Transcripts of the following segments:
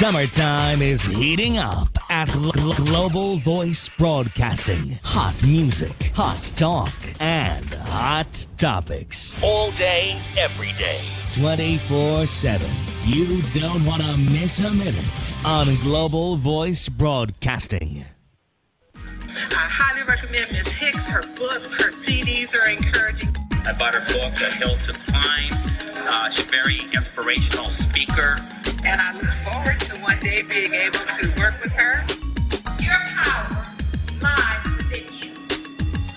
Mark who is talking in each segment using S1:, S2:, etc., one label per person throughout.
S1: Summertime is heating up at Global Voice Broadcasting. Hot music, hot talk, and hot topics. All day, every day, 24/7. You don't want to miss a minute on Global Voice Broadcasting.
S2: I highly recommend Ms. Hicks. Her books, her CDs are encouraging.
S3: I bought her book, A Hill to Climb. She's a very inspirational speaker.
S2: And I look forward to one day being able to work with her.
S4: Your power lies within you.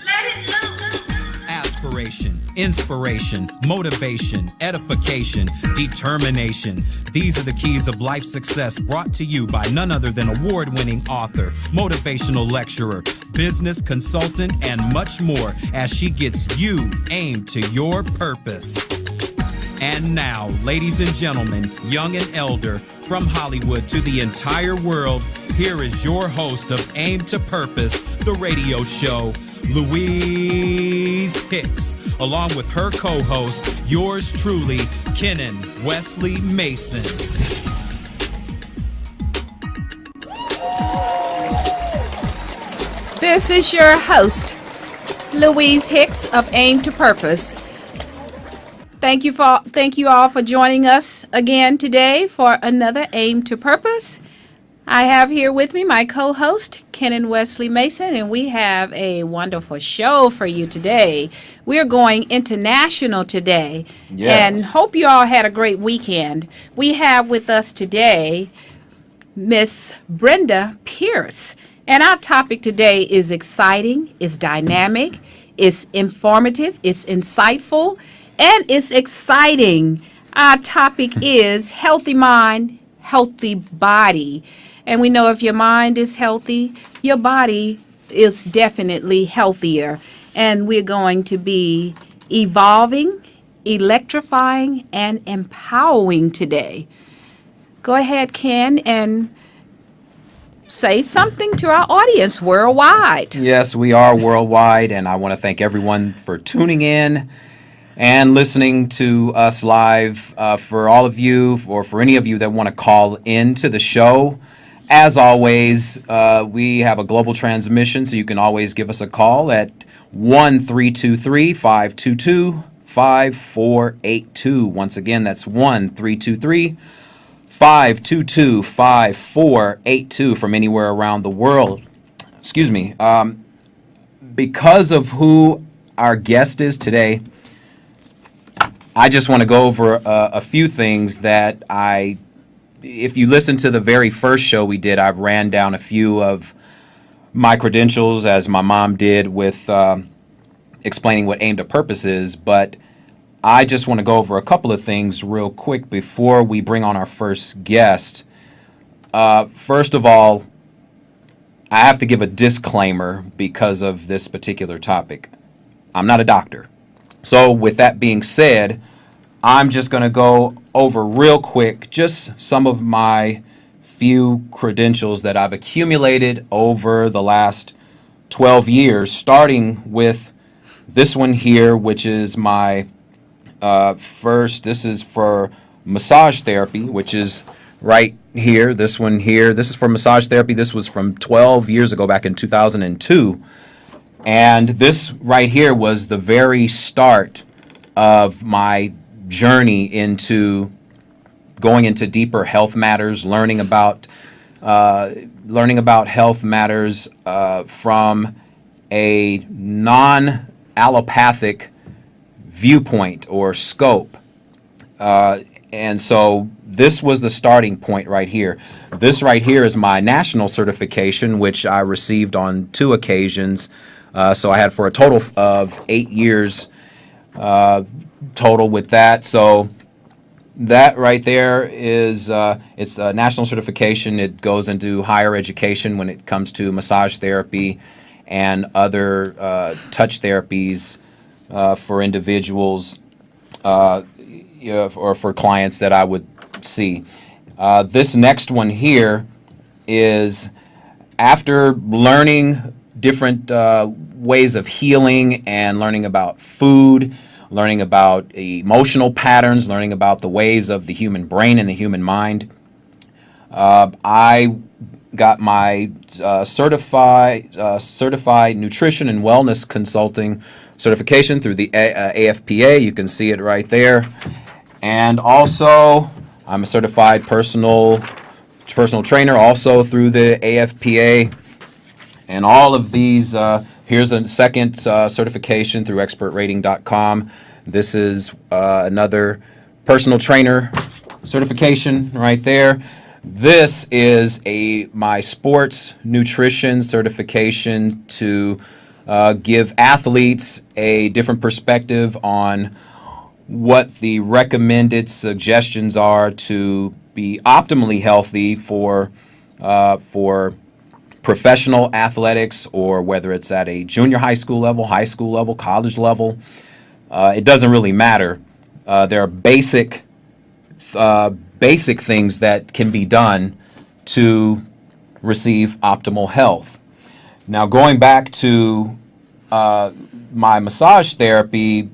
S4: Let it loose.
S5: Aspiration, inspiration, motivation, edification, determination. These are the keys of life success, brought to you by none other than award-winning author, motivational lecturer, business consultant, and much more, as she gets you aimed to your purpose. And now, ladies and gentlemen, young and elder, from Hollywood to the entire world, here is your host of Aim to Purpose, the radio show, Louise Hicks, along with her co-host, yours truly, Kenan Wesley Mason.
S6: This is your host, Louise Hicks of Aim to Purpose. Thank you all for joining us again today for another Aim to Purpose. I have here with me my co-host, Kenan Wesley Mason, and we have a wonderful show for you today. We are going international today, and hope you all had a great weekend. We have with us today Miss Brenda Pearce, and our topic today is exciting, it's dynamic, it's informative, it's insightful, and it's exciting. Our topic is healthy mind, healthy body. And we know if your mind is healthy, your body is definitely healthier. And we're going to be evolving, electrifying, and empowering today. Go ahead, Ken, and say something to our audience worldwide.
S7: Yes, we are worldwide, and I want to thank everyone for tuning in and listening to us live. For all of you, or for any of you that want to call into the show, as always, we have a global transmission, so you can always give us a call at 1-323-522-5482. Once again, that's 1-323-522-5482 from anywhere around the world. Excuse me. Because of who our guest is today, I just want to go over a few things that if you listen to the very first show we did, I ran down a few of my credentials, as my mom did with explaining what Aim to Purpose is, but I just want to go over a couple of things real quick before we bring on our first guest. First of all, I have to give a disclaimer because of this particular topic. I'm not a doctor. So with that being said, I'm just going to go over real quick just some of my few credentials that I've accumulated over the last 12 years, starting with this one here, which is my first. This is for massage therapy, which is right here. This one here. This is for massage therapy. This was from 12 years ago, back in 2002. And this right here was the very start of my journey into going into deeper health matters, learning about health matters from a non-allopathic viewpoint or scope. And so this was the starting point right here. This right here is my national certification, which I received on 2 occasions. So I had for a total of 8 years total with that. So that right there is it's a national certification. It goes into higher education when it comes to massage therapy and other touch therapies for individuals or for clients that I would see. This next one here is after learning different ways of healing and learning about food, learning about emotional patterns, learning about the ways of the human brain and the human mind. I got my certified nutrition and wellness consulting certification through the AFPA. You can see it right there. And also, I'm a certified personal trainer also through the AFPA. And all of these, here's a second certification through expertrating.com. This is another personal trainer certification right there. This is my sports nutrition certification to give athletes a different perspective on what the recommended suggestions are to be optimally healthy for professional athletics, or whether it's at a junior high school level, college level. It doesn't really matter. There are basic things that can be done to receive optimal health. Now, going back to my massage therapy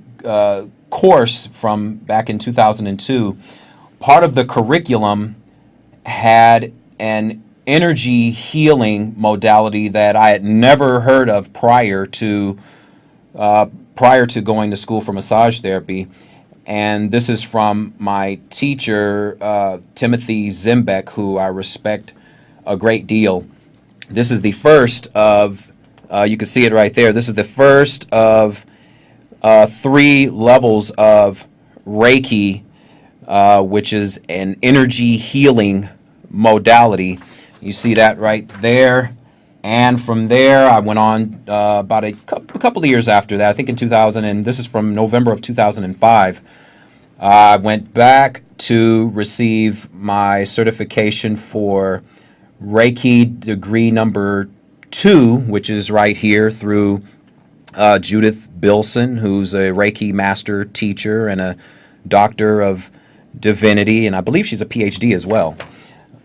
S7: course from back in 2002, part of the curriculum had an energy healing modality that I had never heard of prior to going to school for massage therapy. And this is from my teacher, Timothy Zimbeck, who I respect a great deal. This is the first of, you can see it right there, this is the first of 3 levels of Reiki, which is an energy healing modality. You see that right there. And from there, I went on about a couple of years after that, I think in 2000, and this is from November of 2005. I went back to receive my certification for Reiki degree number 2, which is right here through Judith Bilson, who's a Reiki Master teacher and a Doctor of Divinity, and I believe she's a PhD as well.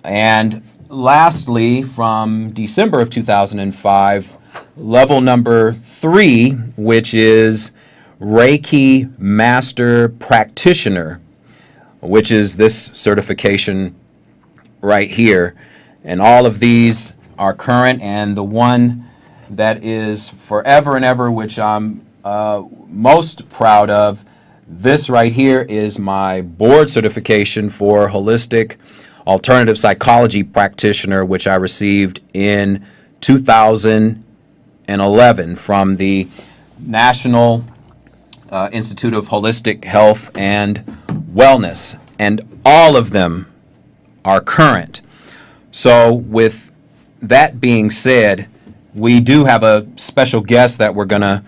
S7: And lastly, from December of 2005, level number 3, which is Reiki Master Practitioner, which is this certification right here. And all of these are current, and the one that is forever and ever, which I'm most proud of, this right here is my board certification for Holistic Alternative Psychology Practitioner, which I received in 2011 from the National Institute of Holistic Health and Wellness. And all of them are current. So with that being said, we do have a special guest that we're going to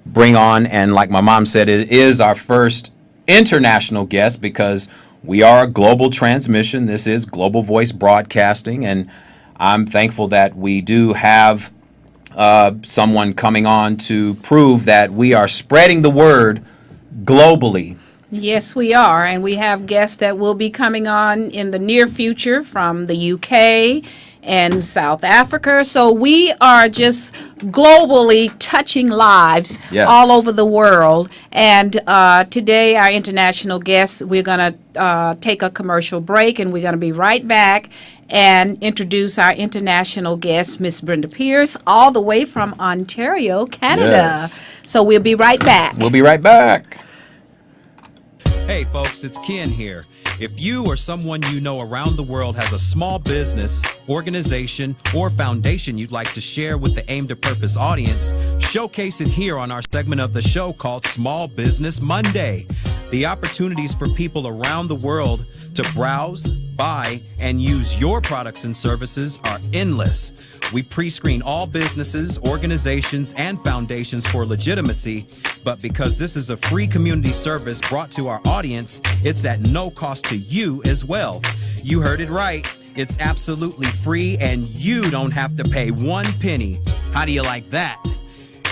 S7: bring on. And like my mom said, it is our first international guest because we are a global transmission. This is Global Voice Broadcasting, and I'm thankful that we do have someone coming on to prove that we are spreading the word globally.
S6: Yes, we are, and we have guests that will be coming on in the near future from the UK and South Africa. So we are just globally touching lives all over the world. And today, our international guests, we're going to take a commercial break, and we're going to be right back and introduce our international guest, Miss Brenda Pearce, all the way from Ontario, Canada.
S7: Yes.
S6: So we'll be right back.
S7: We'll be right back.
S5: Hey folks, it's Ken here. If you or someone you know around the world has a small business, organization, or foundation you'd like to share with the Aim to Purpose audience, showcase it here on our segment of the show called Small Business Monday. The opportunities for people around the world to browse, buy, and use your products and services are endless. We pre-screen all businesses, organizations, and foundations for legitimacy, but because this is a free community service brought to our audience, it's at no cost to you as well. You heard it right. It's absolutely free, and you don't have to pay 1 penny. How do you like that?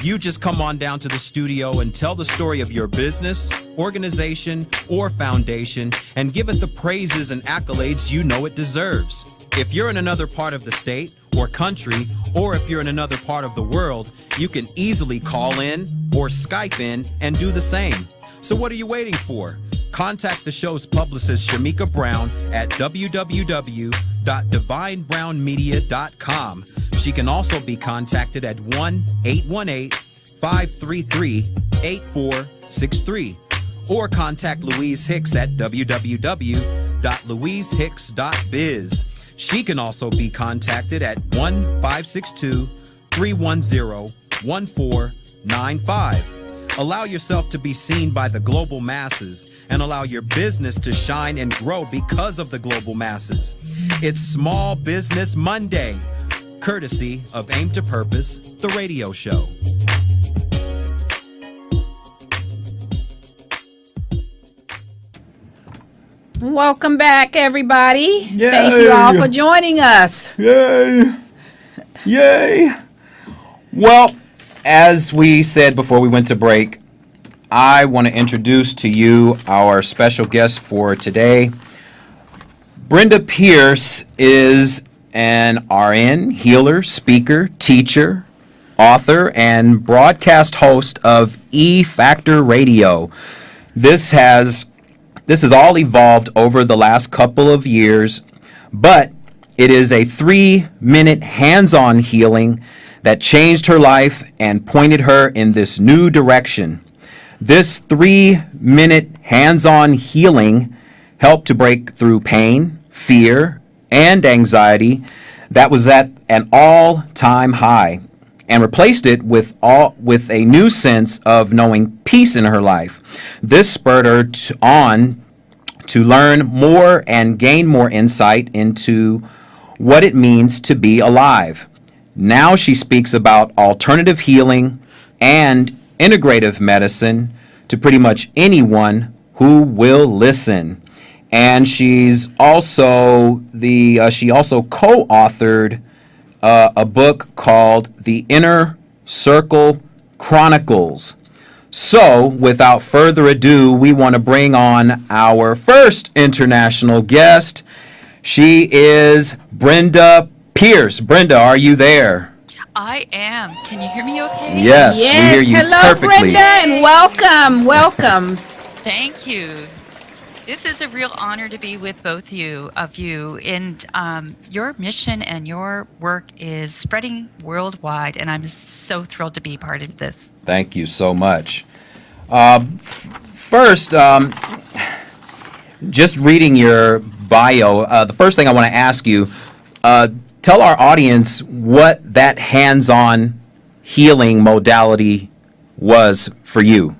S5: You just come on down to the studio and tell the story of your business, organization, or foundation, and give it the praises and accolades you know it deserves. If you're in another part of the state or country, or if you're in another part of the world, you can easily call in or Skype in and do the same. So what are you waiting for? Contact the show's publicist, Shamika Brown, at www.shamika.com info@divinebrownmedia.com. She can also be contacted at 1-818-533-8463 or contact Louise Hicks at www.louisehicks.biz. She can also be contacted at 1-562-310-1495. Allow yourself to be seen by the global masses and allow your business to shine and grow because of the global masses. It's Small Business Monday, courtesy of Aim to Purpose, the radio show.
S6: Welcome back, everybody. Yay. Thank you all for joining us.
S7: Yay! Yay! Well, as we said before we went to break, I want to introduce to you our special guest for today. Brenda Pearce is an RN, healer, speaker, teacher, author, and broadcast host of E Factor Radio. This has all evolved over the last couple of years, but it is a 3-minute hands-on healing that changed her life and pointed her in this new direction. This 3-minute hands-on healing helped to break through pain, fear, and anxiety that was at an all-time high and replaced it with a new sense of knowing peace in her life. This spurred her on to learn more and gain more insight into what it means to be alive. Now she speaks about alternative healing and integrative medicine to pretty much anyone who will listen. And she's also she also co-authored a book called The Inner Circle Chronicles. So, without further ado, we want to bring on our first international guest. She is Brenda Pearce. Brenda, are you there?
S8: I am. Can you hear me okay?
S7: Yes, we hear you
S6: hello,
S7: perfectly.
S6: Brenda, and welcome.
S8: Thank you. This is a real honor to be with both of you. And your mission and your work is spreading worldwide, and I'm so thrilled to be part of this.
S7: Thank you so much. First, just reading your bio, the first thing I want to ask you, tell our audience what that hands-on healing modality was for you.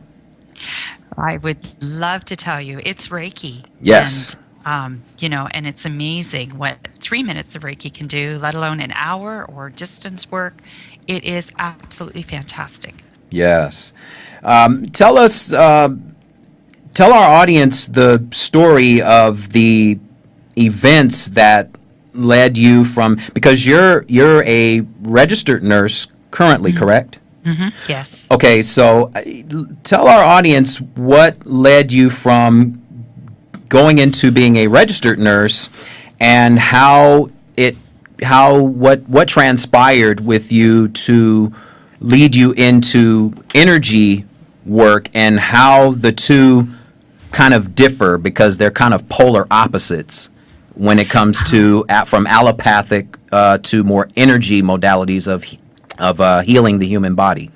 S8: I would love to tell you. It's Reiki.
S7: Yes.
S8: And, and it's amazing what 3 minutes of Reiki can do, let alone an hour or distance work. It is absolutely fantastic.
S7: Yes. Tell our audience the story of the events that led you from, because you're a registered nurse currently,
S8: Mm-hmm.
S7: correct?
S8: Mm-hmm. Yes.
S7: Okay, so tell our audience what led you from going into being a registered nurse and what transpired with you to lead you into energy work and how the two kind of differ, because they're kind of polar opposites when it comes to from allopathic to more energy modalities of healing the human body.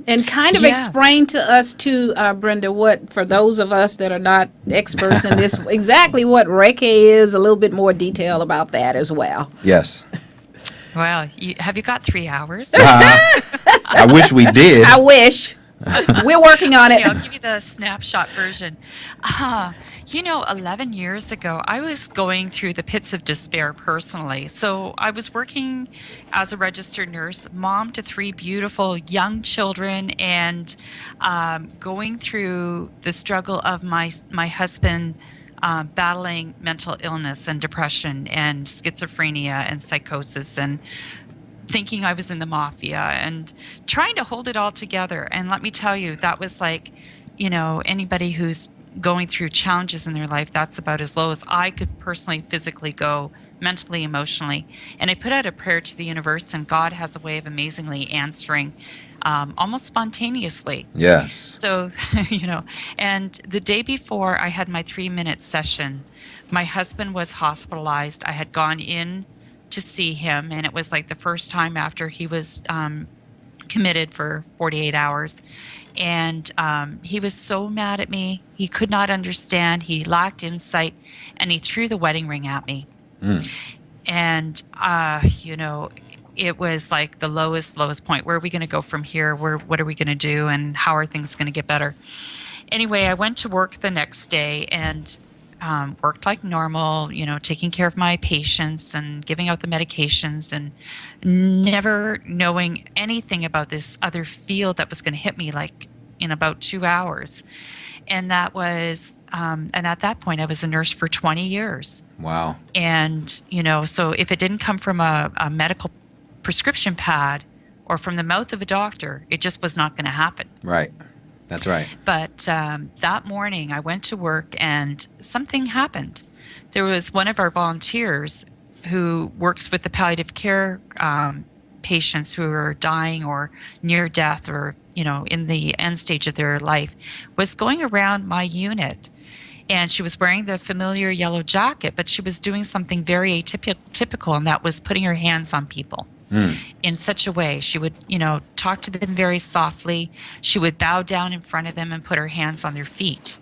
S6: And kind of explain to us too, Brenda, what, for those of us that are not experts in this, exactly what Reiki is, a little bit more detail about that as well.
S7: Yes.
S8: Well, have you got 3 hours?
S7: I wish we did.
S6: I wish. We're working on it.
S8: Okay, I'll give you the snapshot version. 11 years ago, I was going through the pits of despair personally. So I was working as a registered nurse, mom to 3 beautiful young children, and going through the struggle of my husband battling mental illness and depression and schizophrenia and psychosis, and thinking I was in the mafia and trying to hold it all together. And let me tell you, that was like, anybody who's going through challenges in their life, that's about as low as I could personally, physically go, mentally, emotionally. And I put out a prayer to the universe, and God has a way of amazingly answering almost spontaneously.
S7: Yes.
S8: So, and the day before I had my 3-minute session, my husband was hospitalized. I had gone in to see him, and it was like the first time after he was committed for 48 hours. And he was so mad at me. He could not understand. He lacked insight, and he threw the wedding ring at me. And, it was like the lowest point. Where are we going to go from here? What are we going to do? And how are things going to get better? Anyway, I went to work the next day and worked like normal, taking care of my patients and giving out the medications, and never knowing anything about this other field that was going to hit me like in about 2 hours. And that was, and at that point I was a nurse for 20 years.
S7: Wow.
S8: And, so if it didn't come from a medical prescription pad or from the mouth of a doctor, it just was not going to happen.
S7: Right. That's right.
S8: But that morning I went to work and something happened. There was one of our volunteers who works with the palliative care patients who are dying or near death or, in the end stage of their life, was going around my unit. And she was wearing the familiar yellow jacket, but she was doing something very atypical, and that was putting her hands on people. In such a way. She would, talk to them very softly. She would bow down in front of them and put her hands on their feet.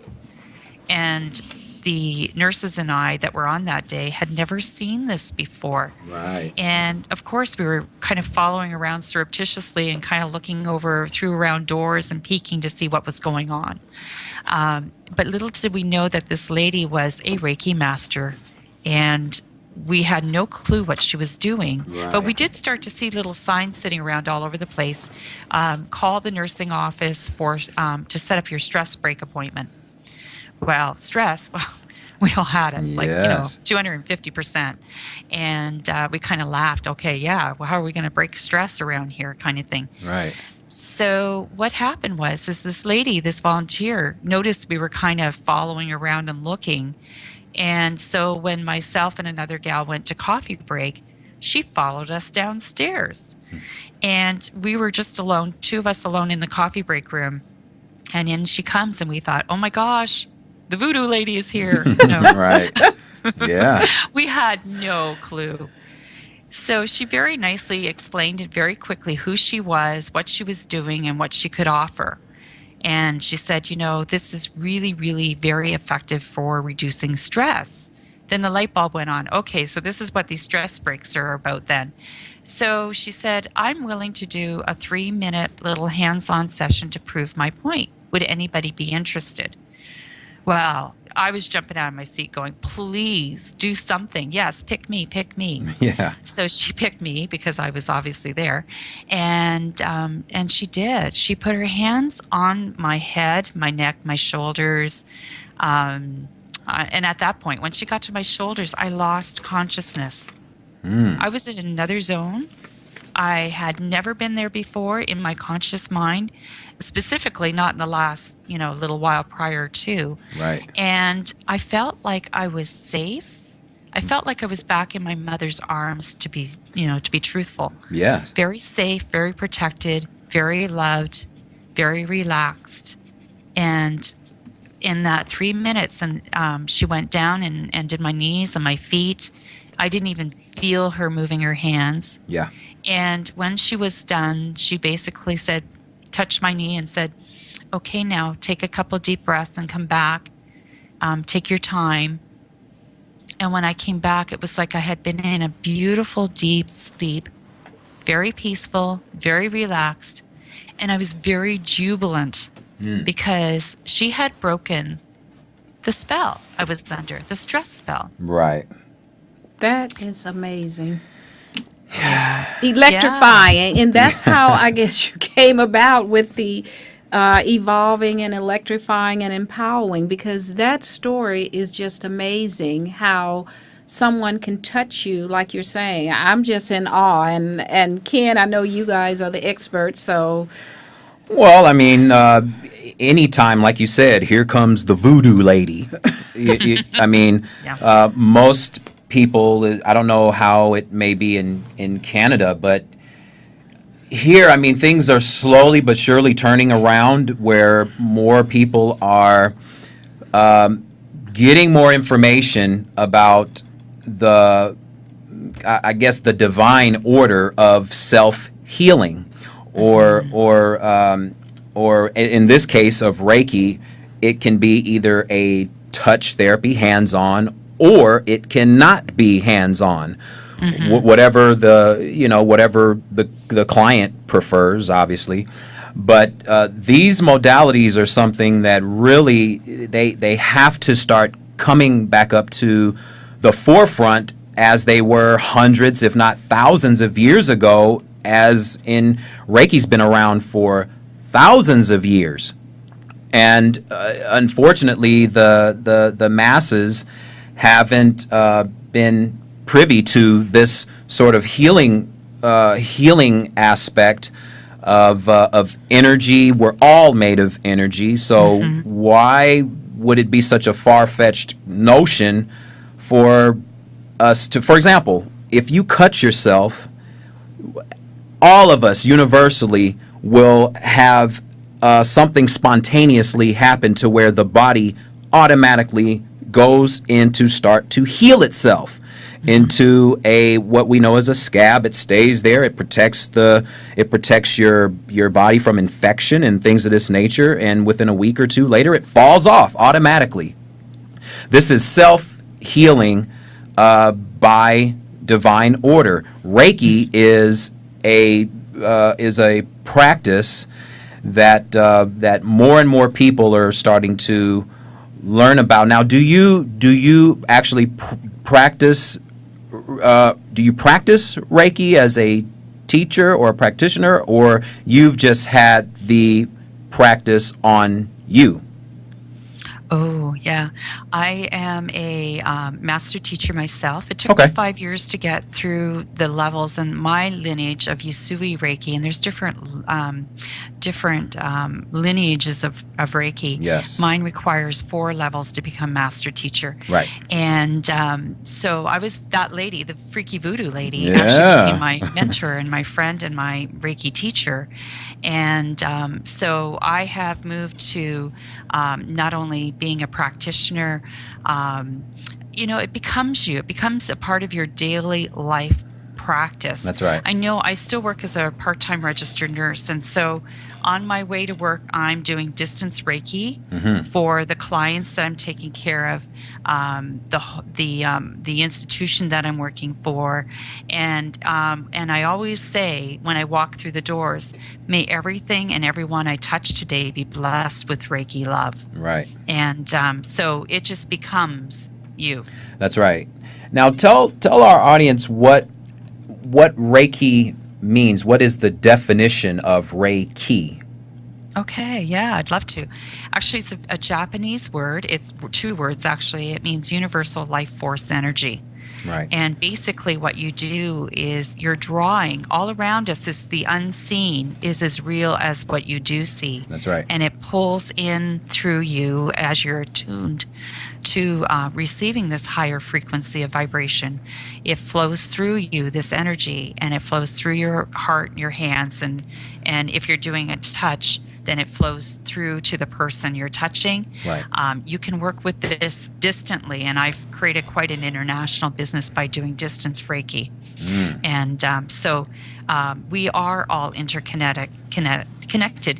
S8: And the nurses and I that were on that day had never seen this before.
S7: Right.
S8: And of course, we were kind of following around surreptitiously and kind of looking through around doors and peeking to see what was going on. But little did we know that this lady was a Reiki Master, and we had no clue what she was doing.
S7: Right.
S8: But we did start to see little signs sitting around all over the place. Call the nursing office to set up your stress break appointment. Well, stress, we all had it,
S7: Yes.
S8: 250%. And we kind of laughed. Okay, yeah, well, how are we going to break stress around here, kind of thing.
S7: Right.
S8: So what happened is this lady, this volunteer, noticed we were kind of following around and looking. And so when myself and another gal went to coffee break, she followed us downstairs. And we were just alone, 2 of us alone in the coffee break room. And in she comes, and we thought, oh my gosh, the voodoo lady is here.
S7: Right. Yeah.
S8: We had no clue. So she very nicely explained it very quickly who she was, what she was doing, and what she could offer. And she said, this is really, really very effective for reducing stress. Then the light bulb went on. Okay, so this is what these stress breaks are about then. So she said, I'm willing to do a 3-minute little hands-on session to prove my point. Would anybody be interested? Well, I was jumping out of my seat going, please do something. Yes, pick me.
S7: Yeah.
S8: So she picked me because I was obviously there. And she did. She put her hands on my head, my neck, my shoulders. And at that point, when she got to my shoulders, I lost consciousness. I was in another zone. I had never been there before in my conscious mind, specifically not in the last, little while prior to.
S7: Right.
S8: And I felt like I was safe. I felt like I was back in my mother's arms, to be truthful.
S7: Yes.
S8: Very safe, very protected, very loved, very relaxed. And in that 3 minutes, and she went down and did my knees and my feet. I didn't even feel her moving her hands.
S7: Yeah.
S8: And when she was done, she basically said, touched my knee and said, okay, now take a couple deep breaths and come back. Take your time. And when I came back, it was like I had been in a beautiful, deep sleep, very peaceful, very relaxed. And I was very jubilant because she had broken the spell I was under, the stress spell.
S7: Right.
S6: That is amazing. Electrifying. And that's how I guess you came about with the evolving and electrifying and empowering, because that story is just amazing how someone can touch you like you're saying. I'm just in awe. And Ken, I know you guys are the experts, so.
S7: Well, I mean, anytime, like you said, here comes the voodoo lady. Most people, I don't know how it may be in Canada, but here, I mean, things are slowly but surely turning around where more people are getting more information about I guess, the divine order of self-healing, or in this case of Reiki, it can be either a touch therapy, hands-on, or it cannot be hands-on. Whatever the client prefers, obviously. But these modalities are something that really they have to start coming back up to the forefront as they were hundreds, if not thousands of years ago, as in Reiki's been around for thousands of years. And unfortunately, the masses haven't been privy to this sort of healing aspect of energy. We're all made of energy, so why would it be such a far-fetched notion for us to, for example, if you cut yourself, all of us universally will have something spontaneously happen to where the body automatically goes into start to heal itself into what we know as a scab. It stays there. It protects your body from infection and things of this nature. And within a week or two later, it falls off automatically. This is self-healing by divine order. Reiki is a practice that more and more people are starting to learn about. Now, do you actually practice? Do you practice Reiki as a teacher or a practitioner, or you've just had the practice on you?
S8: Oh, yeah. I am a master teacher myself. It took me 5 years to get through the levels in my lineage of Usui Reiki, and there's different lineages of Reiki.
S7: Yes.
S8: Mine requires 4 levels to become master teacher.
S7: Right.
S8: And so I was that lady, the freaky voodoo lady,
S7: Yeah.
S8: actually became my mentor and my friend and my Reiki teacher. And so I have moved to not only being a practitioner, it becomes you. It becomes a part of your daily life practice.
S7: That's right.
S8: I know I still work as a part-time registered nurse, and so on my way to work, I'm doing distance Reiki for the clients that I'm taking care of, the institution that I'm working for, and I always say when I walk through the doors, may everything and everyone I touch today be blessed with Reiki love.
S7: Right.
S8: And so it just becomes you.
S7: That's right. Now tell our audience what Reiki means. What is the definition of Reiki?
S8: Okay, yeah, I'd love to. Actually, it's a Japanese word. It's 2 words, actually. It means universal life force energy.
S7: Right.
S8: And basically what you do is you're drawing. All around us is the unseen is as real as what you do see.
S7: That's right.
S8: And it pulls in through you as you're attuned to receiving this higher frequency of vibration. It flows through you, this energy, and it flows through your heart and your hands. And if you're doing a touch, then it flows through to the person you're touching.
S7: Right.
S8: You can work with this distantly, and I've created quite an international business by doing distance Reiki. And so we are all connected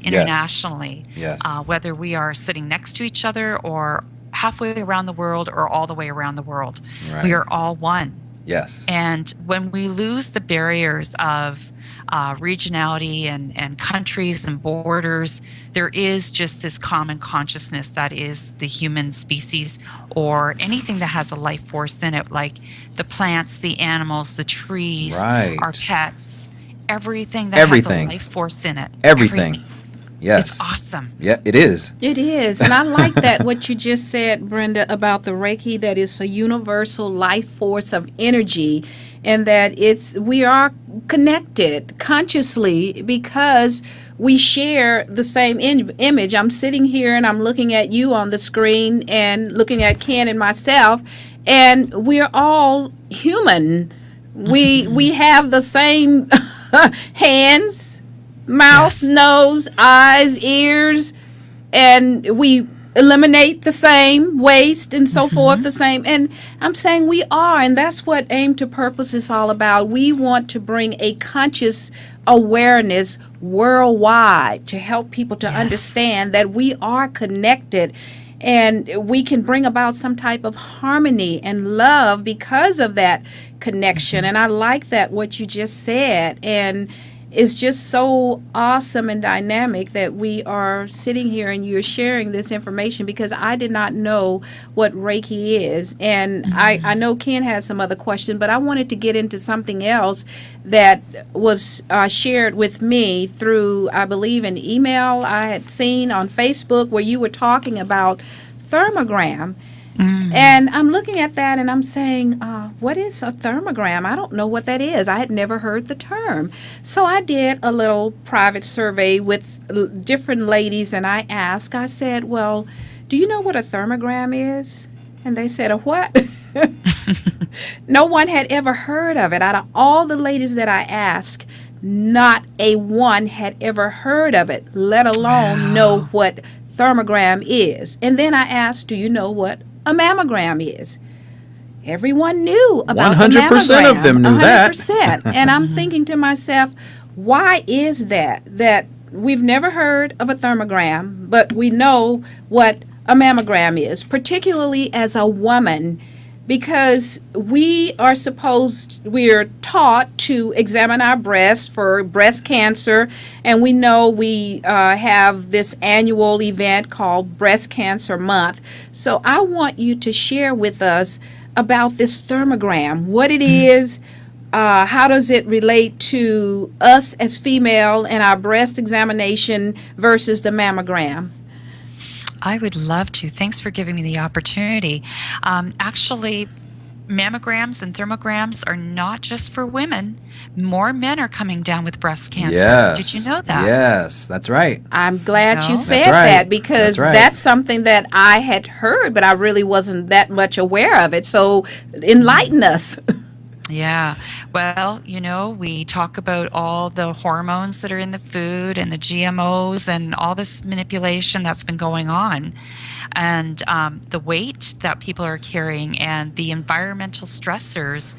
S8: internationally.
S7: Yes.
S8: Whether we are sitting next to each other or halfway around the world or all the way around the world.
S7: Right.
S8: We are all one.
S7: Yes.
S8: And when we lose the barriers of regionality and countries and borders, there is just this common consciousness that is the human species, or anything that has a life force in it, like the plants, the animals, the trees,
S7: Right.
S8: our pets, everything that has a life force in it.
S7: Everything. Yes.
S8: It's awesome.
S7: Yeah, it is.
S6: It is. And I like that, what you just said, Brenda, about the Reiki, that is a universal life force of energy, and that we are connected consciously because we share the same image. I'm sitting here and I'm looking at you on the screen and looking at Ken and myself, and we're all human. We have the same hands, mouth,
S8: Yes.
S6: nose, eyes, ears, and we eliminate the same waste and so forth, the same. And I'm saying we are, and that's what Aim to Purpose is all about. We want to bring a conscious awareness worldwide to help people to understand that we are connected, and we can bring about some type of harmony and love because of that connection. And I like that what you just said, and it's just so awesome and dynamic that we are sitting here and you're sharing this information, because I did not know what Reiki is. And I know Ken had some other questions, but I wanted to get into something else that was shared with me through, I believe, an email I had seen on Facebook where you were talking about thermogram. And I'm looking at that and I'm saying, what is a thermogram? I don't know what that is. I had never heard the term. So I did a little private survey with different ladies, and I asked, I said, well, do you know what a thermogram is? And they said, a what? No one had ever heard of it. Out of all the ladies that I asked, not a one had ever heard of it, let alone know what thermogram is. And then I asked, do you know what a mammogram is? Everyone knew about
S7: 100%
S6: the mammogram.
S7: of them knew that.
S6: 100%. And I'm thinking to myself, why is that we've never heard of a thermogram, but we know what a mammogram is, particularly as a woman, because we're taught to examine our breasts for breast cancer, and we know we have this annual event called Breast Cancer Month. So I want you to share with us about this thermogram, what it is, how does it relate to us as female and our breast examination versus the mammogram?
S8: I would love to. Thanks for giving me the opportunity. Actually, mammograms and thermograms are not just for women. More men are coming down with breast cancer.
S7: Yes.
S8: Did you know that?
S7: Yes, that's right.
S6: I'm glad
S8: No?
S6: you
S8: That's
S6: said
S7: right.
S6: that, because
S7: That's right.
S6: that's something that I had heard, but I really wasn't that much aware of it. So enlighten us.
S8: Yeah. Well, we talk about all the hormones that are in the food and the GMOs and all this manipulation that's been going on, and the weight that people are carrying and the environmental stressors.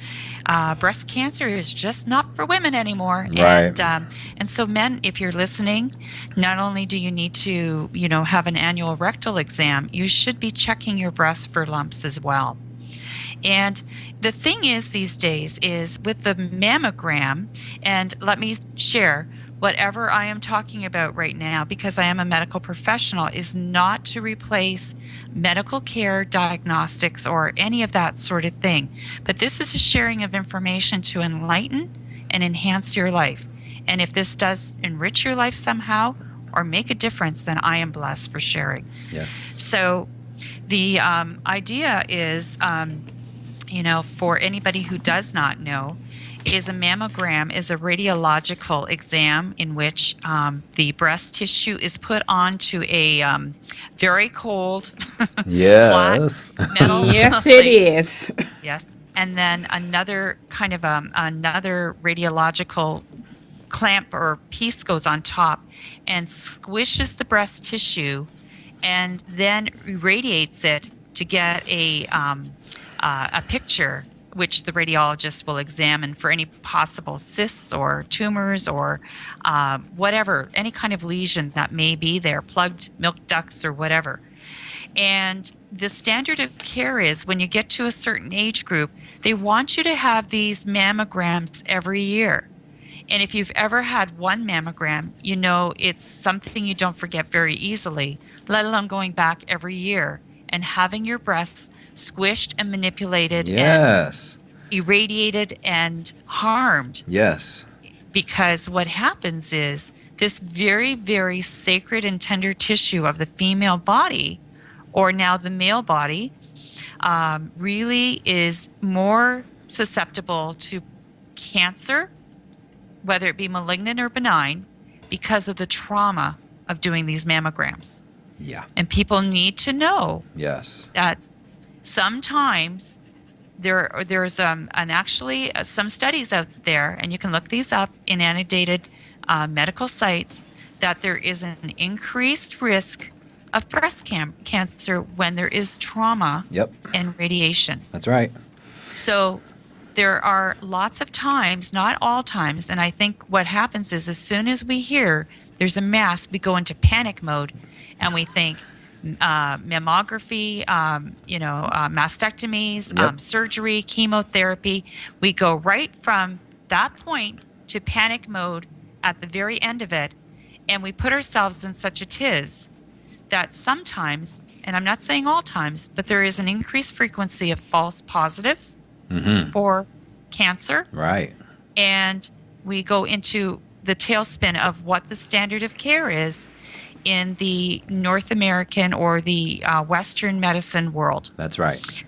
S8: Breast cancer is just not for women anymore.
S7: Right.
S8: And so men, if you're listening, not only do you need to, have an annual rectal exam, you should be checking your breasts for lumps as well. And the thing is these days is with the mammogram, and let me share, whatever I am talking about right now, because I am a medical professional, is not to replace medical care, diagnostics, or any of that sort of thing. But this is a sharing of information to enlighten and enhance your life. And if this does enrich your life somehow or make a difference, then I am blessed for sharing.
S7: Yes.
S8: So the idea is, for anybody who does not know, is a mammogram is a radiological exam in which the breast tissue is put onto a very cold
S7: Yes.
S8: flat metal
S6: Yes,
S8: plate.
S6: it is.
S8: Yes. And then another kind of another radiological clamp or piece goes on top and squishes the breast tissue and then irradiates it to get a picture, which the radiologist will examine for any possible cysts or tumors or whatever, any kind of lesion that may be there, plugged milk ducts or whatever. And the standard of care is when you get to a certain age group, they want you to have these mammograms every year. And if you've ever had one mammogram, it's something you don't forget very easily, let alone going back every year and having your breasts squished and manipulated
S7: Yes.
S8: and irradiated and harmed.
S7: Yes.
S8: Because what happens is this very, very sacred and tender tissue of the female body, or now the male body, really is more susceptible to cancer, whether it be malignant or benign, because of the trauma of doing these mammograms.
S7: Yeah.
S8: And people need to know
S7: Yes.
S8: that sometimes there's actually some studies out there, and you can look these up in annotated medical sites that there is an increased risk of breast cancer when there is trauma
S7: Yep.
S8: and radiation.
S7: That's right.
S8: So there are lots of times, not all times, and I think what happens is as soon as we hear there's a mass, we go into panic mode and we think mammography, mastectomies,
S7: Yep.
S8: surgery, chemotherapy. We go right from that point to panic mode at the very end of it, and we put ourselves in such a tiz that sometimes, and I'm not saying all times, but there is an increased frequency of false positives for cancer.
S7: Right.
S8: And we go into the tailspin of what the standard of care is in the North American or the Western medicine world.
S7: That's right.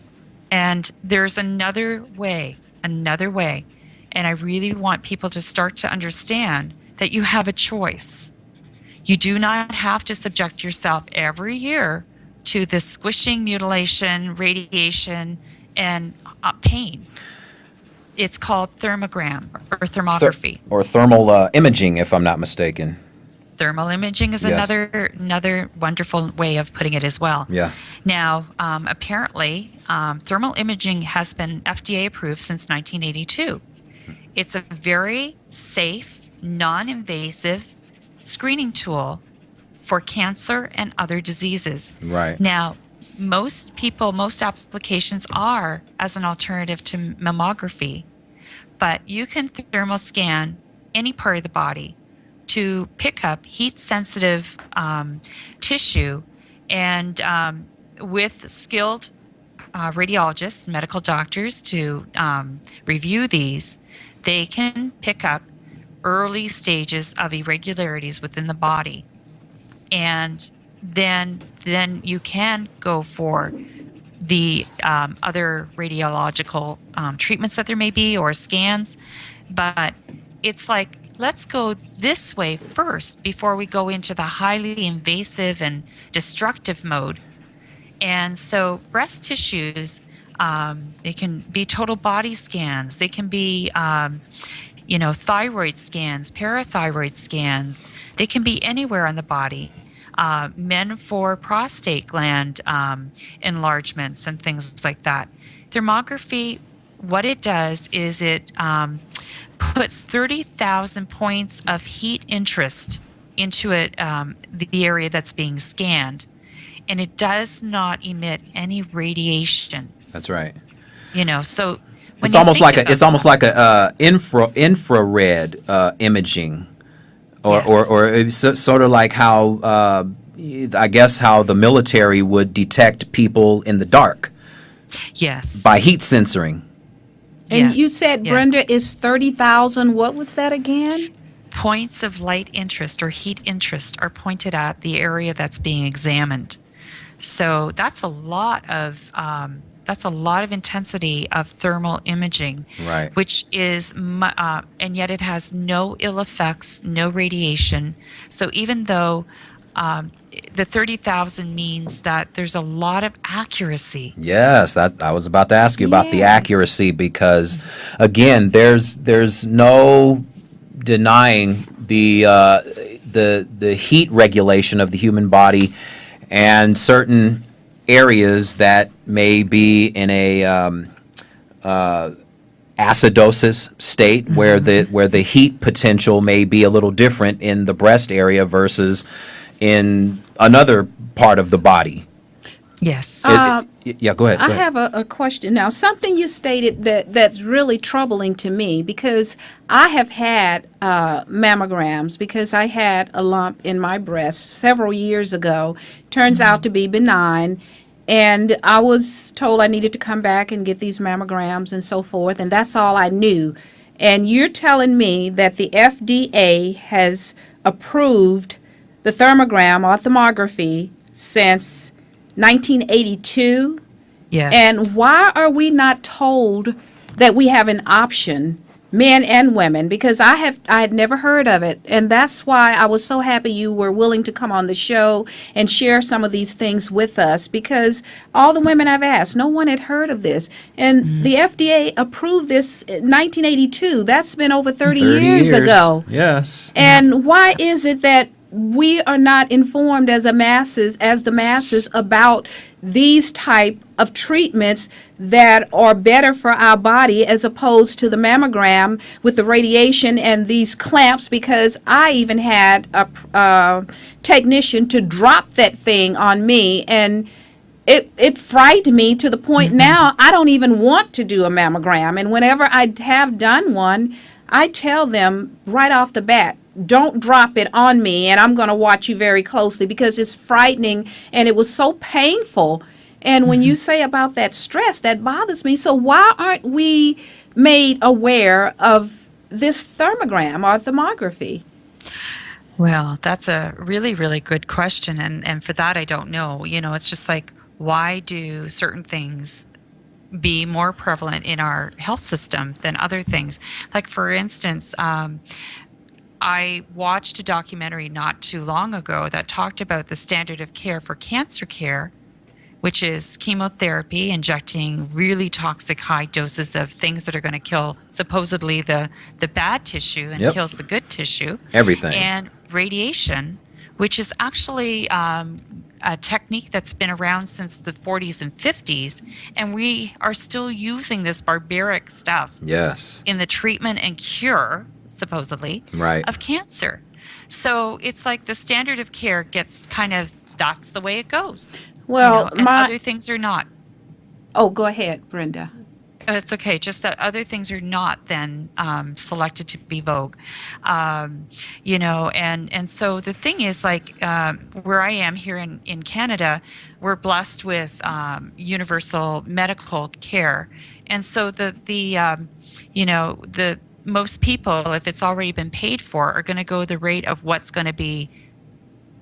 S8: And there's another way, and I really want people to start to understand that you have a choice. You do not have to subject yourself every year to this squishing, mutilation, radiation, and pain. It's called thermogram or thermography.
S7: Or thermal imaging, if I'm not mistaken.
S8: Thermal imaging is
S7: Yes.
S8: another wonderful way of putting it as well.
S7: Yeah.
S8: Now, apparently, thermal imaging has been FDA approved since 1982. It's a very safe, non-invasive screening tool for cancer and other diseases.
S7: Right.
S8: Now, most applications are as an alternative to mammography, but you can thermal scan any part of the body to pick up heat-sensitive tissue, and with skilled radiologists, medical doctors to review these, they can pick up early stages of irregularities within the body. And then you can go for the other radiological treatments that there may be or scans. But it's like, let's go this way first before we go into the highly invasive and destructive mode. And so breast tissues, they can be total body scans. They can be, thyroid scans, parathyroid scans. They can be anywhere on the body. Men for prostate gland enlargements and things like that. Thermography, what it does is it puts 30,000 points of heat interest into it, the area that's being scanned, and it does not emit any radiation.
S7: That's right.
S8: So when
S7: It's
S8: you
S7: almost
S8: think
S7: like
S8: about that-
S7: infrared imaging, or it's sort of like how I guess how the military would detect people in the dark
S8: yes.
S7: by heat censoring.
S6: And
S8: Yes,
S6: you said,
S8: yes.
S6: Brenda, is 30,000. What was that again?
S8: Points of light interest or heat interest are pointed at the area that's being examined. So that's a lot of intensity of thermal imaging,
S7: Right.
S8: which is and yet it has no ill effects, no radiation. So even though the 30,000 means that there's a lot of accuracy.
S7: Yes, that I was about to ask you about the
S6: Yes.
S7: accuracy, because again, there's no denying the heat regulation of the human body, and certain areas that may be in a acidosis state, where the heat potential may be a little different in the breast area versus in another part of the body.
S8: Yes.
S7: Yeah, go ahead.
S6: I have a question now. Something you stated that's really troubling to me, because I have had mammograms because I had a lump in my breast several years ago. Turns out to be benign. And I was told I needed to come back and get these mammograms and so forth. And that's all I knew. And you're telling me that the FDA has approved the thermogram or thermography since 1982.
S8: Yes.
S6: And why are we not told that we have an option men and women, because I had never heard of it, and that's why I was so happy you were willing to come on the show and share some of these things with us, because all the women I've asked, no one had heard of this. And the FDA approved this in 1982. That's been over 30 years ago.
S7: Yes.
S6: And why is it that we are not informed as the masses about these type of treatments that are better for our body, as opposed to the mammogram with the radiation and these clamps? Because I even had a technician to drop that thing on me, and it frightened me to the point now I don't even want to do a mammogram. And whenever I have done one, I tell them right off the bat, don't drop it on me, and I'm going to watch you very closely, because it's frightening and it was so painful. And when you say about that stress, that bothers me. So why aren't we made aware of this thermogram or thermography?
S8: Well, that's a really, really good question. And for that, I don't know. It's just like, why do certain things be more prevalent in our health system than other things? Like, for instance, I watched a documentary not too long ago that talked about the standard of care for cancer care, which is chemotherapy, injecting really toxic high doses of things that are going to kill supposedly the bad tissue and kills the good tissue.
S7: Everything.
S8: And radiation, which is actually a technique that's been around since the 40s and 50s, and we are still using this barbaric stuff in the treatment and cure, supposedly, of cancer. So it's like the standard of care gets kind of, that's the way it goes.
S6: Well,
S8: and other things are not.
S6: Oh, go ahead, Brenda.
S8: It's okay. Just that other things are not then selected to be vogue, and so the thing is, like, where I am here in Canada, we're blessed with universal medical care, and so the most people, if it's already been paid for, are going to go the rate of what's going to be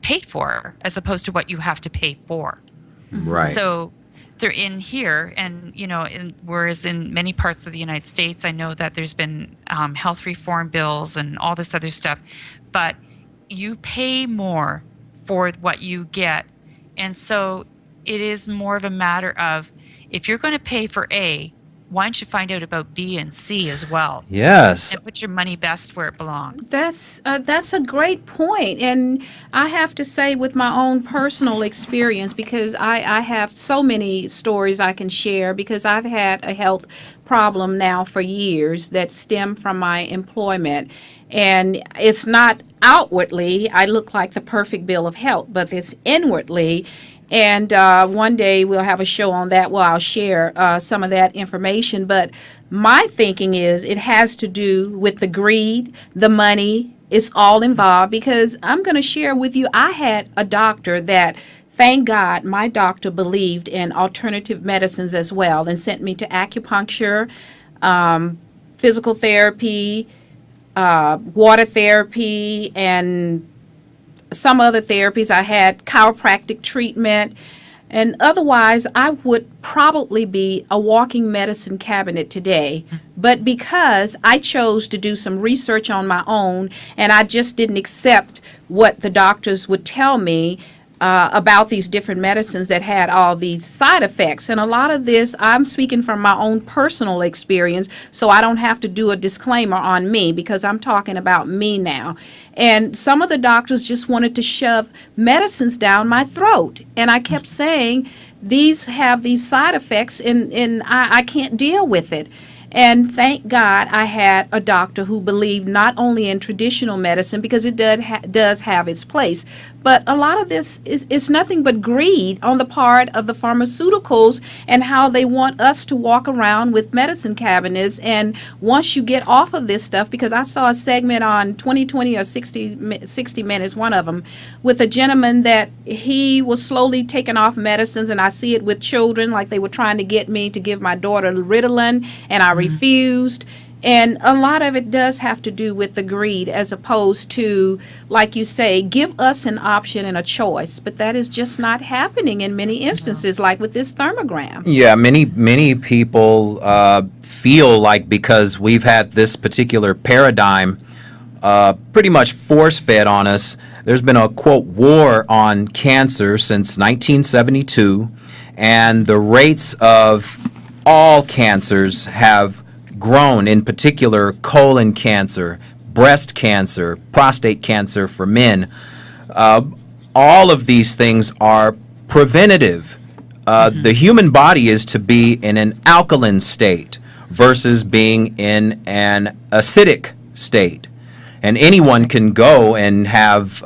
S8: paid for, as opposed to what you have to pay for.
S7: Right.
S8: So they're in here, and whereas in many parts of the United States, I know that there's been health reform bills and all this other stuff, but you pay more for what you get, and so it is more of a matter of, if you're going to pay for A, why don't you find out about B and C as well?
S7: Yes.
S8: And put your money best where it belongs.
S6: That's a great point. And I have to say, with my own personal experience, because I have so many stories I can share, because I've had a health problem now for years that stem from my employment. And it's not outwardly, I look like the perfect bill of health, but it's inwardly. And one day we'll have a show on that where I'll share some of that information. But my thinking is it has to do with the greed, the money. It's all involved, because I'm going to share with you, I had a doctor that, thank God, my doctor believed in alternative medicines as well, and sent me to acupuncture, physical therapy, water therapy, and some other therapies. I had chiropractic treatment, and otherwise I would probably be a walking medicine cabinet today. But because I chose to do some research on my own, and I just didn't accept what the doctors would tell me about these different medicines that had all these side effects. And a lot of this, I'm speaking from my own personal experience, so I don't have to do a disclaimer on me, because I'm talking about me now. And some of the doctors just wanted to shove medicines down my throat. And I kept saying, these have these side effects, and I can't deal with it. And thank God I had a doctor who believed not only in traditional medicine, because it does have its place, but a lot of this is nothing but greed on the part of the pharmaceuticals, and how they want us to walk around with medicine cabinets. And once you get off of this stuff, because I saw a segment on 2020 or 60 Minutes, one of them, with a gentleman that he was slowly taking off medicines, and I see it with children, like they were trying to get me to give my daughter Ritalin, and I refused. And a lot of it does have to do with the greed, as opposed to, like you say, give us an option and a choice. But that is just not happening in many instances, like with this thermogram.
S7: Yeah, many people feel like because we've had this particular paradigm pretty much force-fed on us. There's been a, quote, war on cancer since 1972, and the rates of all cancers have grown, in particular colon cancer, breast cancer, prostate cancer for men. All of these things are preventative. The human body is to be in an alkaline state versus being in an acidic state. And anyone can go and have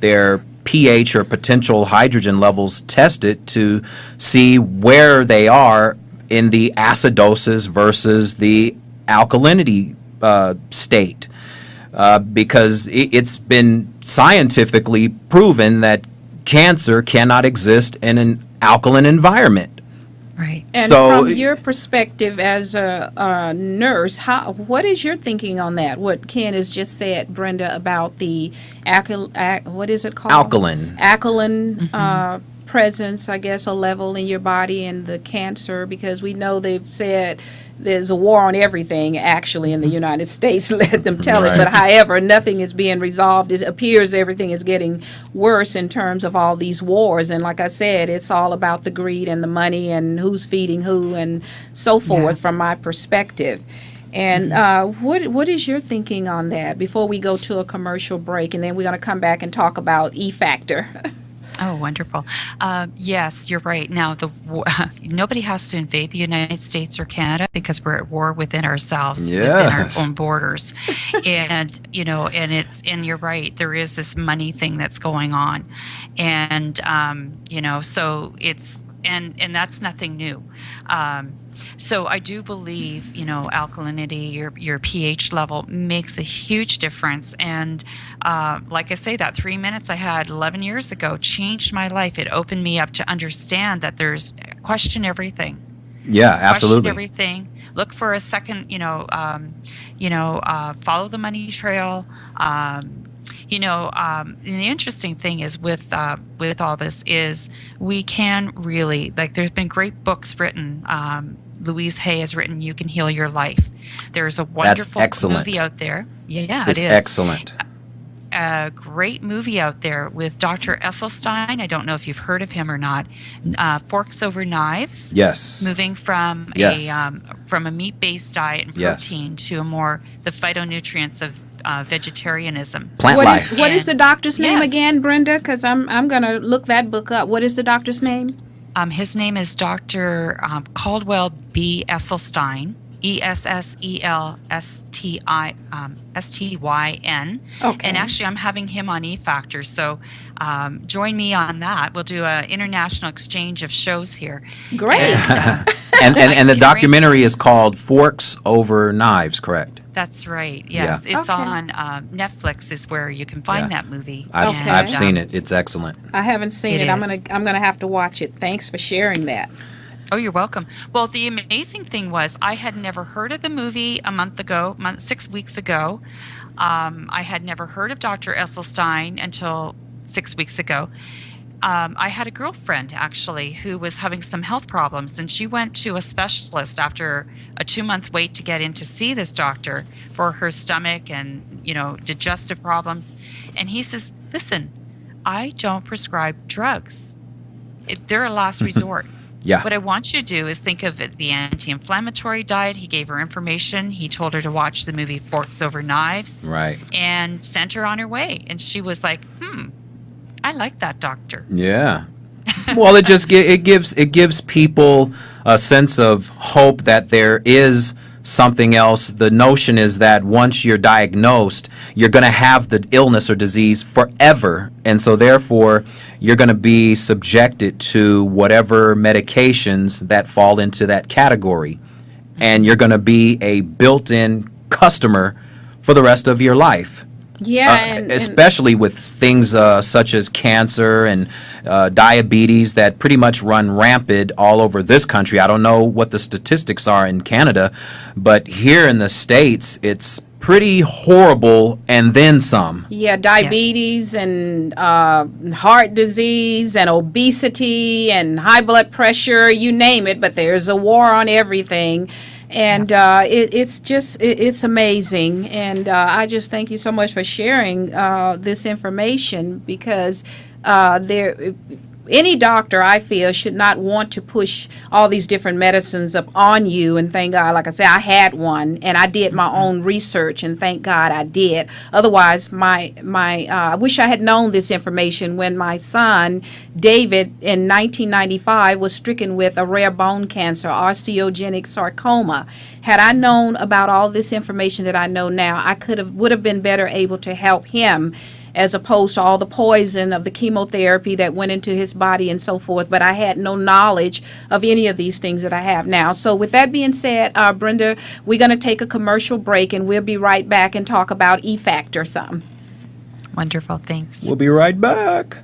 S7: their pH or potential hydrogen levels tested to see where they are in the acidosis versus the alkalinity state. Because it's been scientifically proven that cancer cannot exist in an alkaline environment.
S8: Right.
S6: And
S7: So-
S6: from your perspective as a nurse, what is your thinking on that? What Ken has just said, Brenda, about the what is it called? Alkaline presence, I guess, a level in your body and the cancer, because we know they've said there's a war on everything actually in the United States. Let them tell it. But however, nothing is being resolved. It appears everything is getting worse in terms of all these wars. And like I said, it's all about the greed and the money and who's feeding who and so forth from my perspective. And what is your thinking on that before we go to a commercial break? And then we're going to come back and talk about E-Factor.
S8: Oh, wonderful. Yes, you're right. Now, nobody has to invade the United States or Canada because we're at war within ourselves, within our own borders. And, and you're right, there is this money thing that's going on. And, so it's, and that's nothing new. So I do believe, alkalinity, your pH level makes a huge difference. And like I say, that 3 minutes I had 11 years ago changed my life. It opened me up to understand that there's question everything.
S7: Yeah, absolutely.
S8: Question everything. Look for a second, follow the money trail. And the interesting thing is with all this is we can really, there's been great books written. Louise Hay has written You Can Heal Your Life. There's a wonderful movie out there. Yeah,
S7: it's
S8: it is.
S7: Excellent.
S8: A great movie out there with Dr. Esselstyn. I don't know if you've heard of him or not. Forks Over Knives.
S7: Yes.
S8: Moving from a meat-based diet and protein to the phytonutrients of vegetarianism.
S7: Plant life.
S6: What is the doctor's name again, Brenda? Because I'm going to look that book up. What is the doctor's name?
S8: His name is Dr. Caldwell B. Esselstyn, Esselsstyn.
S6: Okay.
S8: And actually, I'm having him on E-Factor, so join me on that. We'll do an international exchange of shows here.
S6: Great.
S7: And the documentary is called Forks Over Knives, correct?
S8: That's right. Yes, it's on Netflix. Is where you can find that movie.
S7: I've seen it. It's excellent.
S6: I haven't seen it. I'm gonna have to watch it. Thanks for sharing that.
S8: Oh, you're welcome. Well, the amazing thing was I had never heard of the movie 6 weeks ago. I had never heard of Dr. Esselstyn until 6 weeks ago. I had a girlfriend, actually, who was having some health problems, and she went to a specialist after a 2-month wait to get in to see this doctor for her stomach and, digestive problems. And he says, listen, I don't prescribe drugs. They're a last resort.
S7: Yeah.
S8: What I want you to do is think of the anti-inflammatory diet. He gave her information. He told her to watch the movie Forks Over Knives.
S7: Right.
S8: And sent her on her way. And she was like, I like that doctor.
S7: Yeah. Well, it gives people a sense of hope that there is something else. The notion is that once you're diagnosed, you're going to have the illness or disease forever. And so therefore, you're going to be subjected to whatever medications that fall into that category. And you're going to be a built-in customer for the rest of your life.
S6: Yeah, and
S7: especially with things such as cancer and diabetes that pretty much run rampant all over this country. I don't know what the statistics are in Canada, but here in the States, it's pretty horrible and then some.
S6: yeah, diabetes and heart disease and obesity and high blood pressure, you name it, but there's a war on everything. And it's amazing. And I just thank you so much for sharing this information, because any doctor, I feel, should not want to push all these different medicines up on you. And thank God, like I said, I had one, and I did my own research, and thank God I did. Otherwise, I wish I had known this information when my son, David, in 1995, was stricken with a rare bone cancer, osteogenic sarcoma. Had I known about all this information that I know now, I would have been better able to help him, as opposed to all the poison of the chemotherapy that went into his body and so forth. But I had no knowledge of any of these things that I have now. So with that being said, Brenda, we're going to take a commercial break, and we'll be right back and talk about E-Factor some.
S8: Wonderful. Thanks.
S7: We'll be right back.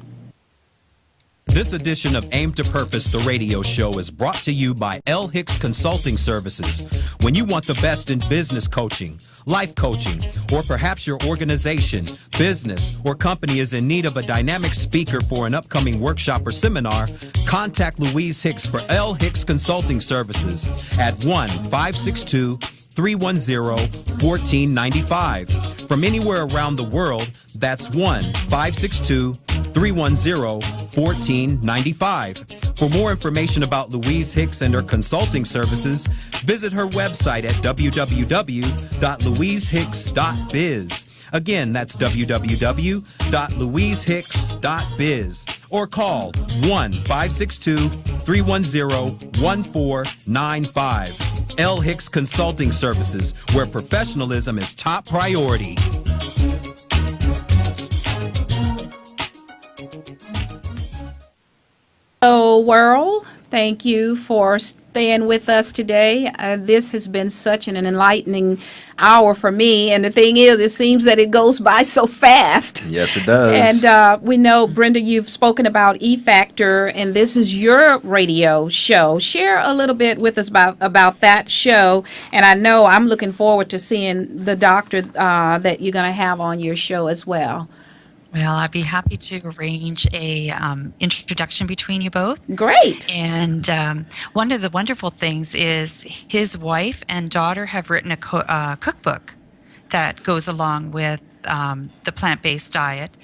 S5: This edition of Aim to Purpose, the radio show, is brought to you by L. Hicks Consulting Services. When you want the best in business coaching, life coaching, or perhaps your organization, business, or company is in need of a dynamic speaker for an upcoming workshop or seminar, contact Louise Hicks for L. Hicks Consulting Services at 1-562-310-1495. From anywhere around the world, that's 1-562-310-1495. For more information about Louise Hicks and her consulting services, visit her website at www.louisehicks.biz. Again, that's www.louisehicks.biz. Or call 1-562-310-1495. L. Hicks Consulting Services, where professionalism is top priority.
S6: Hello, world. Thank you for staying with us today. This has been such an enlightening hour for me. And the thing is, it seems that it goes by so fast.
S7: Yes, it does.
S6: And we know, Brenda, you've spoken about E-Factor, and this is your radio show. Share a little bit with us about that show. And I know I'm looking forward to seeing the doctor that you're going to have on your show as well.
S8: Well, I'd be happy to arrange a introduction between you both.
S6: Great.
S8: And one of the wonderful things is his wife and daughter have written a cookbook that goes along with the plant-based diet.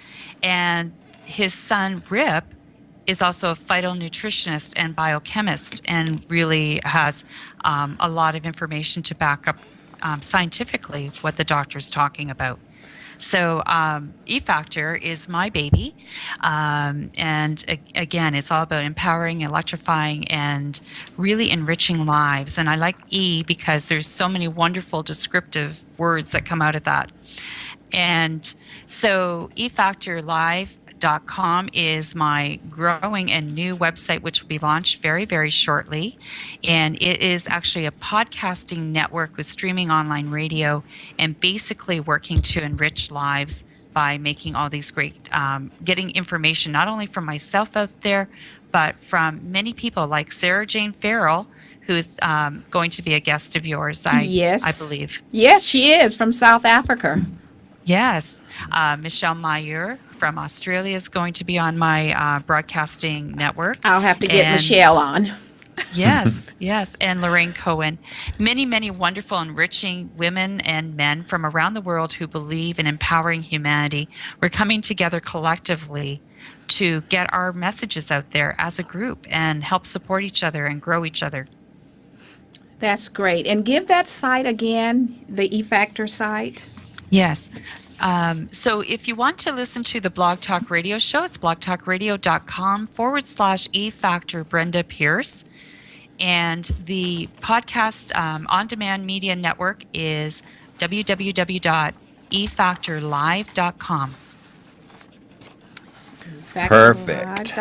S8: And his son, Rip, is also a phytonutritionist and biochemist, and really has a lot of information to back up scientifically what the doctor's talking about. So E-Factor is my baby, and again, it's all about empowering, electrifying, and really enriching lives. And I like E because there's so many wonderful descriptive words that come out of that. And so efactorlive.com is my growing and new website, which will be launched very, very shortly. And it is actually a podcasting network with streaming online radio and basically working to enrich lives by making all these great, getting information not only from myself out there, but from many people like Sarah Jane Farrell, who's going to be a guest of yours, I believe.
S6: Yes, she is, from South Africa.
S8: Yes. Michelle Mayer from Australia is going to be on my broadcasting network.
S6: I'll have to get Michelle on.
S8: Yes, yes. And Lorraine Cohen. Many, many wonderful, enriching women and men from around the world who believe in empowering humanity. We're coming together collectively to get our messages out there as a group and help support each other and grow each other.
S6: That's great. And give that site again, the E-Factor site.
S8: Yes. So if you want to listen to the Blog Talk Radio show, it's blogtalkradio.com/E-Factor Brenda Pearce. And the podcast on-demand media network is www.efactorlive.com.
S7: Perfect.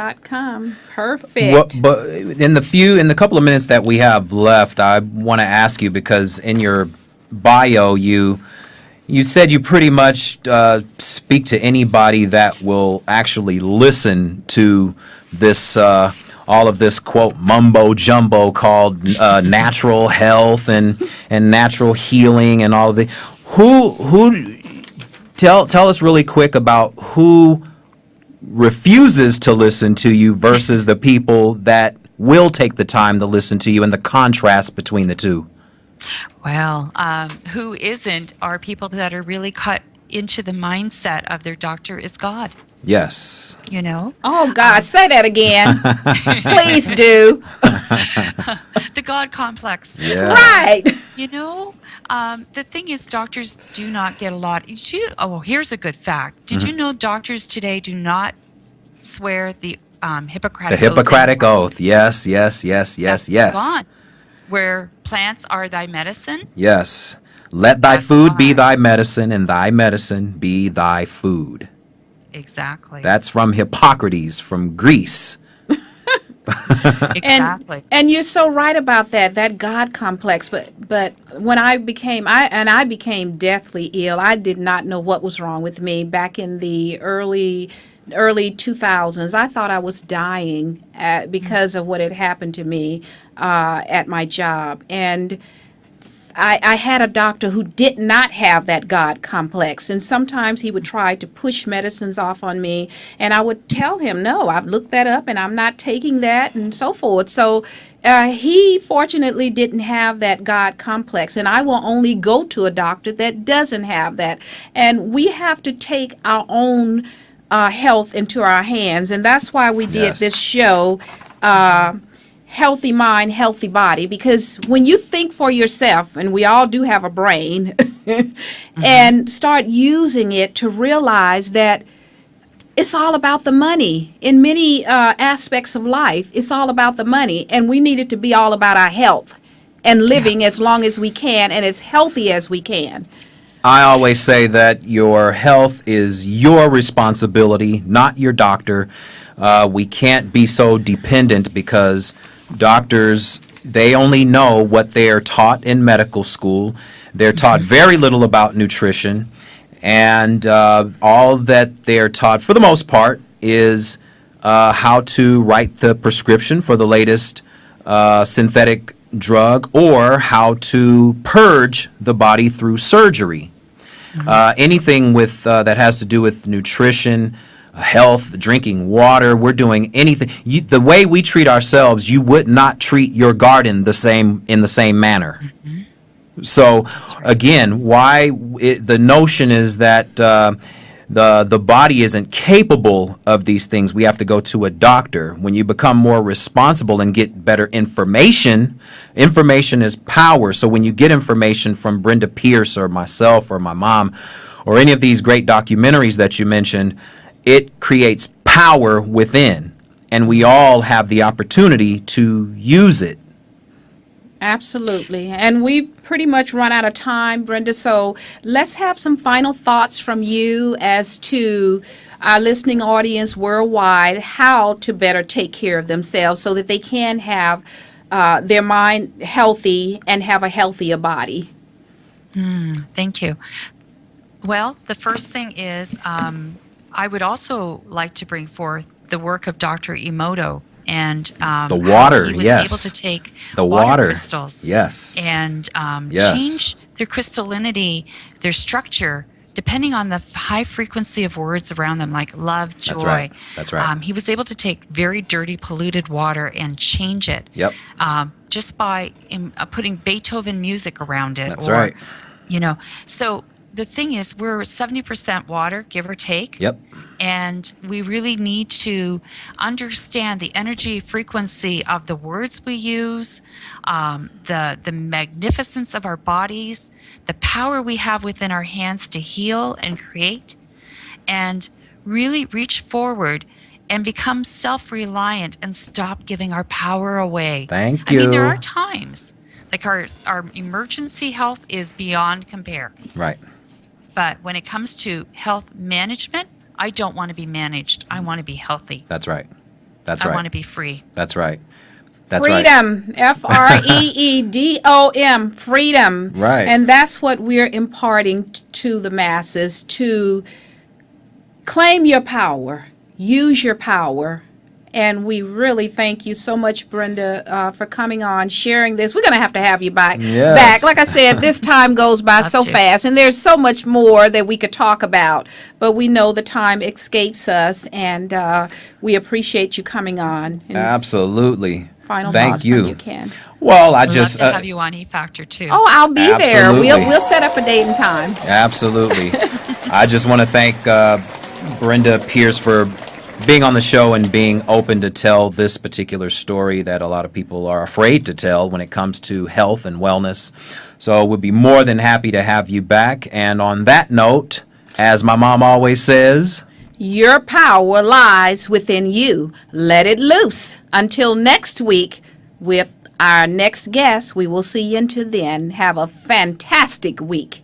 S6: Perfect.
S7: Well, but in the couple of minutes that we have left, I want to ask you, because in your bio you You said you pretty much speak to anybody that will actually listen to this, all of this quote mumbo jumbo called natural health and natural healing and all of the. Who tell us really quick about who refuses to listen to you versus the people that will take the time to listen to you and the contrast between the two.
S8: Well, who isn't are people that are really cut into the mindset of their doctor is God.
S7: Yes.
S8: You know?
S6: Oh, God, say that again. Please do.
S8: The God complex.
S7: Yeah.
S6: Right.
S8: You know, the thing is, doctors do not get a lot. Here's a good fact. Did you know doctors today do not swear the Hippocratic
S7: The
S8: Oath
S7: Hippocratic
S8: anymore?
S7: Oath. Yes.
S8: That's gone. Where plants are thy medicine.
S7: Yes. Let thy
S8: That's
S7: food be
S8: why.
S7: thy medicine, and thy medicine be thy food.
S8: Exactly.
S7: That's from Hippocrates from Greece.
S8: Exactly.
S6: And you're so right about that God complex. But when I became deathly ill, I did not know what was wrong with me back in the early 2000s. I thought I was dying because of what had happened to me at my job. And I had a doctor who did not have that God complex. And sometimes he would try to push medicines off on me. And I would tell him, no, I've looked that up and I'm not taking that and so forth. So he fortunately didn't have that God complex. And I will only go to a doctor that doesn't have that. And we have to take our own health into our hands. And that's why we did
S7: Yes.
S6: this show, Healthy Mind, Healthy Body, because when you think for yourself, and we all do have a brain, and start using it to realize that it's all about the money. In many aspects of life, it's all about the money, and we need it to be all about our health and living as long as we can and as healthy as we can.
S7: I always say that your health is your responsibility, not your doctor. We can't be so dependent because doctors, they only know what they are taught in medical school. They're taught very little about nutrition, and all that they're taught, for the most part, is how to write the prescription for the latest synthetic drug or how to purge the body through surgery. Anything with that has to do with nutrition, health, drinking water, we're doing anything. The way we treat ourselves, you would not treat your garden in the same manner. So again, the notion is that the body isn't capable of these things. We have to go to a doctor. When you become more responsible and get better information is power. So when you get information from Brenda Pearce or myself or my mom or any of these great documentaries that you mentioned, it creates power within, and we all have the opportunity to use it.
S6: Absolutely. And we pretty much run out of time, Brenda. So let's have some final thoughts from you as to our listening audience worldwide, how to better take care of themselves so that they can have their mind healthy and have a healthier body.
S8: Thank you. Well, the first thing is I would also like to bring forth the work of Dr. Emoto and
S7: The water,
S8: how he was
S7: yes.
S8: able to take
S7: The
S8: water
S7: water,
S8: crystals
S7: yes.
S8: and
S7: Yes.
S8: change their crystallinity, their structure, depending on the high frequency of words around them, like love, joy.
S7: That's right. That's right.
S8: He was able to take very dirty, polluted water and change it.
S7: Yep.
S8: Just by putting Beethoven music around it.
S7: That's right.
S8: You know, so the thing is, we're 70% water, give or take.
S7: Yep.
S8: And we really need to understand the energy frequency of the words we use, the magnificence of our bodies, the power we have within our hands to heal and create, and really reach forward and become self-reliant and stop giving our power away.
S7: Thank
S8: I mean, there
S7: you.
S8: are times, like our emergency health is beyond compare.
S7: Right.
S8: But when it comes to health management, I don't want to be managed. I want to be healthy.
S7: That's right. That's
S8: I
S7: right.
S8: want to be free.
S7: That's right. That's right.
S6: Freedom, FREEDOM, freedom.
S7: Right.
S6: And that's what we're imparting to the masses, to claim your power, use your power. And we really thank you so much, Brenda, for coming on, sharing this. We're going to have you back.
S7: Yes.
S6: Back. Like I said, this time goes by so
S8: to.
S6: fast, and there's so much more that we could talk about. But we know the time escapes us, and we appreciate you coming on. And
S7: Absolutely.
S6: final
S7: Thank
S6: thoughts
S7: you.
S6: when you can.
S7: Well, I
S8: Love
S7: just
S8: to have you on E-Factor too.
S6: Oh, I'll be there.
S7: Absolutely.
S6: We'll set up a date and time.
S7: Absolutely. I just want to thank Brenda Pearce for being on the show and being open to tell this particular story that a lot of people are afraid to tell when it comes to health and wellness. So we'll be more than happy to have you back. And on that note, as my mom always says,
S6: Your power lies within you. Let it loose. Until next week with our next guest, we will see you until then. Have a fantastic week.